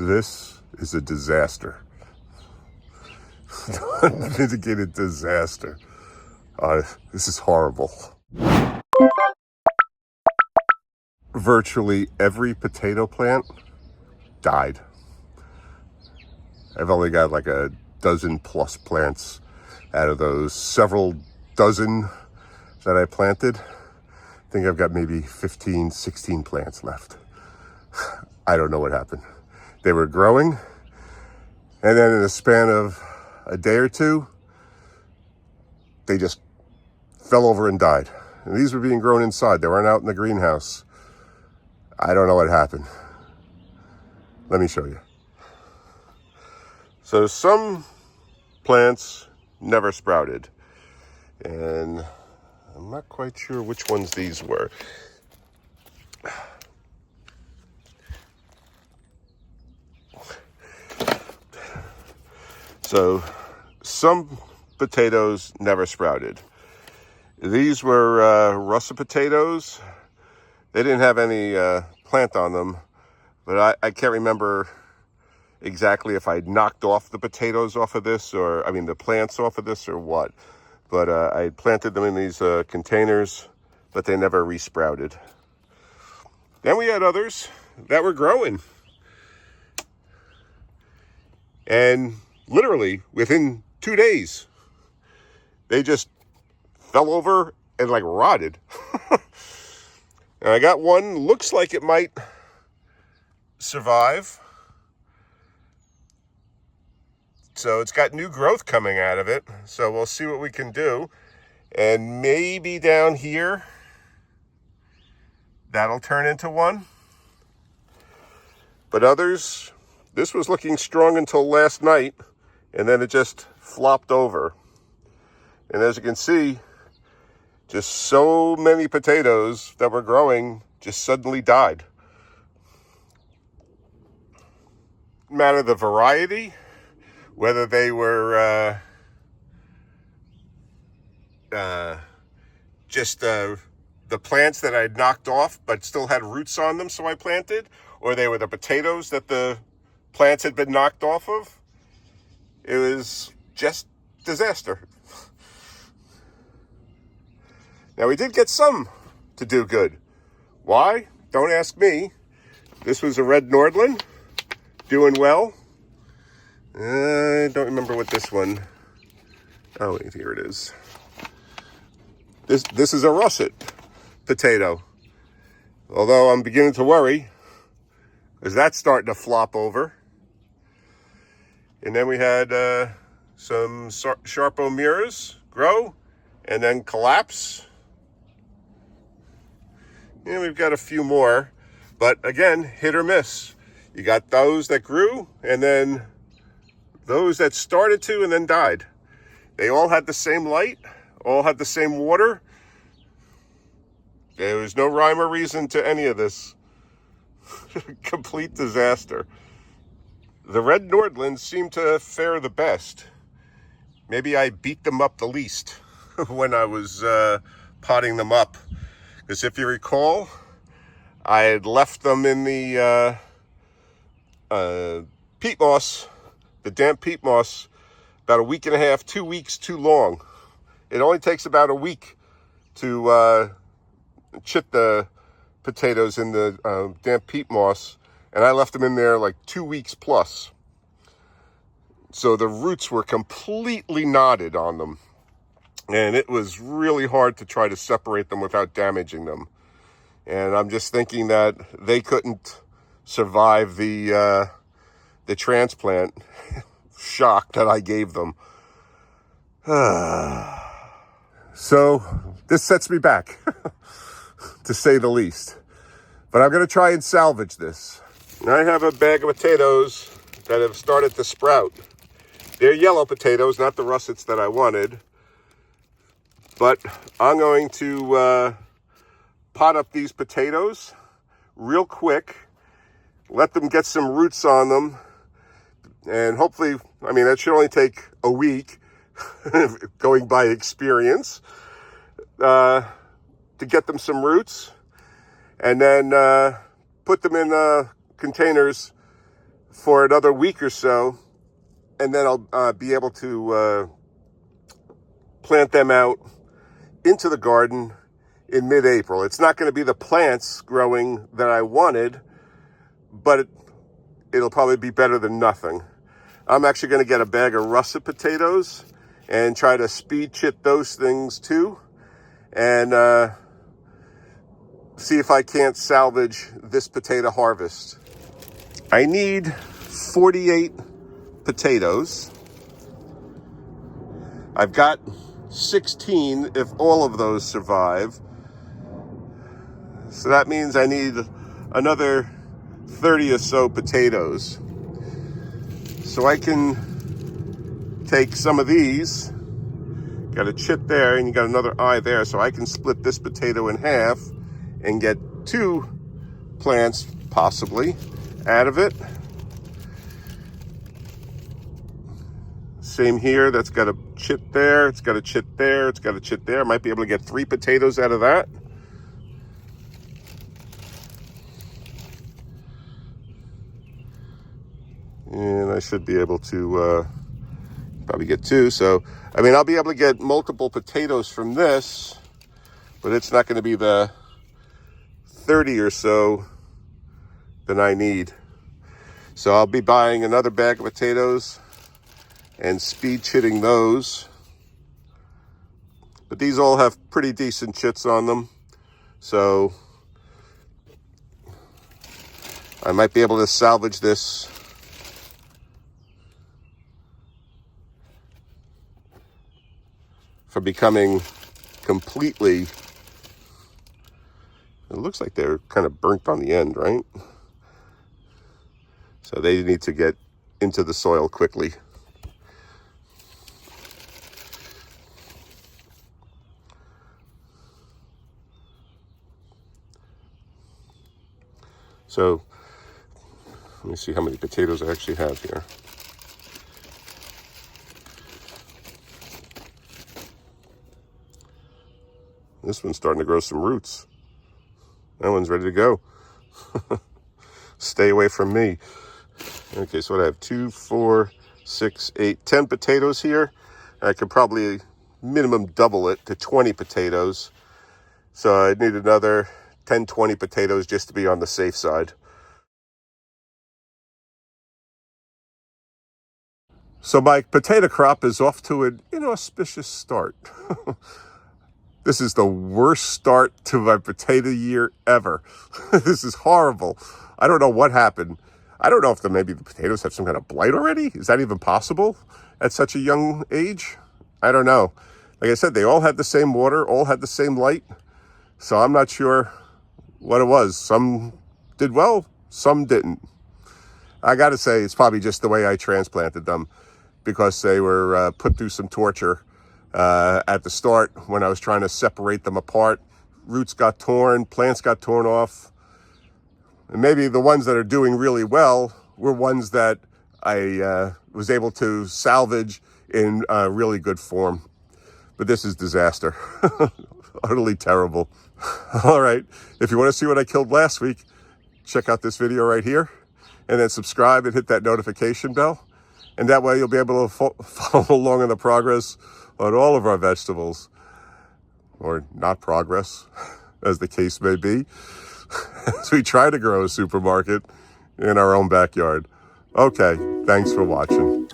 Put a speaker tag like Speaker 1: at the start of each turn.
Speaker 1: This is a disaster. Unmitigated disaster. This is horrible. Virtually every potato plant died. I've only got like a dozen plus plants out of those several dozen that I planted. I think I've got maybe 15, 16 plants left. I don't know what happened. They were growing, and then in a span of a day or two, they just fell over and died. And these were being grown inside. They weren't out in the greenhouse. I don't know what happened. Let me show you. So some plants never sprouted, and I'm not quite sure which ones these were. So some potatoes never sprouted. These were russet potatoes. They didn't have any plant on them, but I can't remember exactly if I knocked off the potatoes off of this, or I mean the plants off of this, or what. But I planted them in these containers, but they never resprouted. Then we had others that were growing. And literally within 2 days, they just fell over and like rotted. And I got one, looks like it might survive. So it's got new growth coming out of it. So we'll see what we can do. And maybe down here, that'll turn into one. But others, this was looking strong until last night, and then it just flopped over. And as you can see, just so many potatoes that were growing just suddenly died. No matter the variety, whether they were just the plants that I had knocked off but still had roots on them, so I planted, or they were the potatoes that the plants had been knocked off of. It was just disaster. Now, we did get some to do good. Why? Don't ask me. This was a red Nordland, doing well. I don't remember what this one. Oh, wait, here it is. This is a russet potato. Although I'm beginning to worry, because that's starting to flop over. And then we had some Sharpo mirrors grow and then collapse. And we've got a few more, but again, hit or miss. You got those that grew, and then those that started to and then died. They all had the same light, all had the same water. There was no rhyme or reason to any of this. Complete disaster. The red Nordlands seemed to fare the best. Maybe I beat them up the least when I was potting them up. Because if you recall, I had left them in the peat moss, the damp peat moss, about a week and a half, 2 weeks too long. It only takes about a week to chip the potatoes in the damp peat moss, and I left them in there like 2 weeks plus. So the roots were completely knotted on them, and it was really hard to try to separate them without damaging them. And I'm just thinking that they couldn't survive the transplant shock that I gave them. So this sets me back, to say the least. But I'm going to try and salvage this. I have a bag of potatoes that have started to sprout. They're yellow potatoes, not the russets that I wanted. But I'm going to pot up these potatoes real quick, let them get some roots on them, and hopefully, I mean, that should only take a week, going by experience, to get them some roots, and then put them in containers for another week or so, and then I'll be able to plant them out into the garden in mid-April. It's not going to be the plants growing that I wanted, but it'll probably be better than nothing. I'm actually going to get a bag of russet potatoes and try to speed chit those things too, and see if I can't salvage this potato harvest. I need 48 potatoes. I've got 16 if all of those survive. So that means I need another 30 or so potatoes. So I can take some of these, got a chit there, and you got another eye there, so I can split this potato in half and get 2 plants, possibly, out of it. Same here, that's got a chit there, it's got a chit there, it's got a chit there. I might be able to get 3 potatoes out of that. And I should be able to probably get 2. So, I mean, I'll be able to get multiple potatoes from this, but it's not going to be the 30 or so that I need. So I'll be buying another bag of potatoes and speed chitting those. But these all have pretty decent chits on them. So I might be able to salvage this from becoming completely, it looks like they're kind of burnt on the end, right? So they need to get into the soil quickly. So let me see how many potatoes I actually have here. This one's starting to grow some roots. That one's ready to go. Stay away from me. Okay, so what I have 2, 4, 6, 8, 10 potatoes here. I could probably minimum double it to 20 potatoes. So I need another 10, 20 potatoes just to be on the safe side. So my potato crop is off to an inauspicious start. This is the worst start to my potato year ever. This is horrible. I don't know what happened. I don't know if maybe the potatoes have some kind of blight already. Is that even possible at such a young age? I don't know. Like I said, they all had the same water, all had the same light. So I'm not sure what it was. Some did well, some didn't. I got to say, it's probably just the way I transplanted them, because they were put through some torture at the start when I was trying to separate them apart. Roots got torn, plants got torn off. And maybe the ones that are doing really well were ones that I was able to salvage in really good form. But this is disaster. Utterly terrible. All right, if you want to see what I killed last week, check out this video right here, and then subscribe and hit that notification bell. And that way you'll be able to follow along in the progress on all of our vegetables, or not progress, as the case may be, as we try to grow a supermarket in our own backyard. Okay, thanks for watching.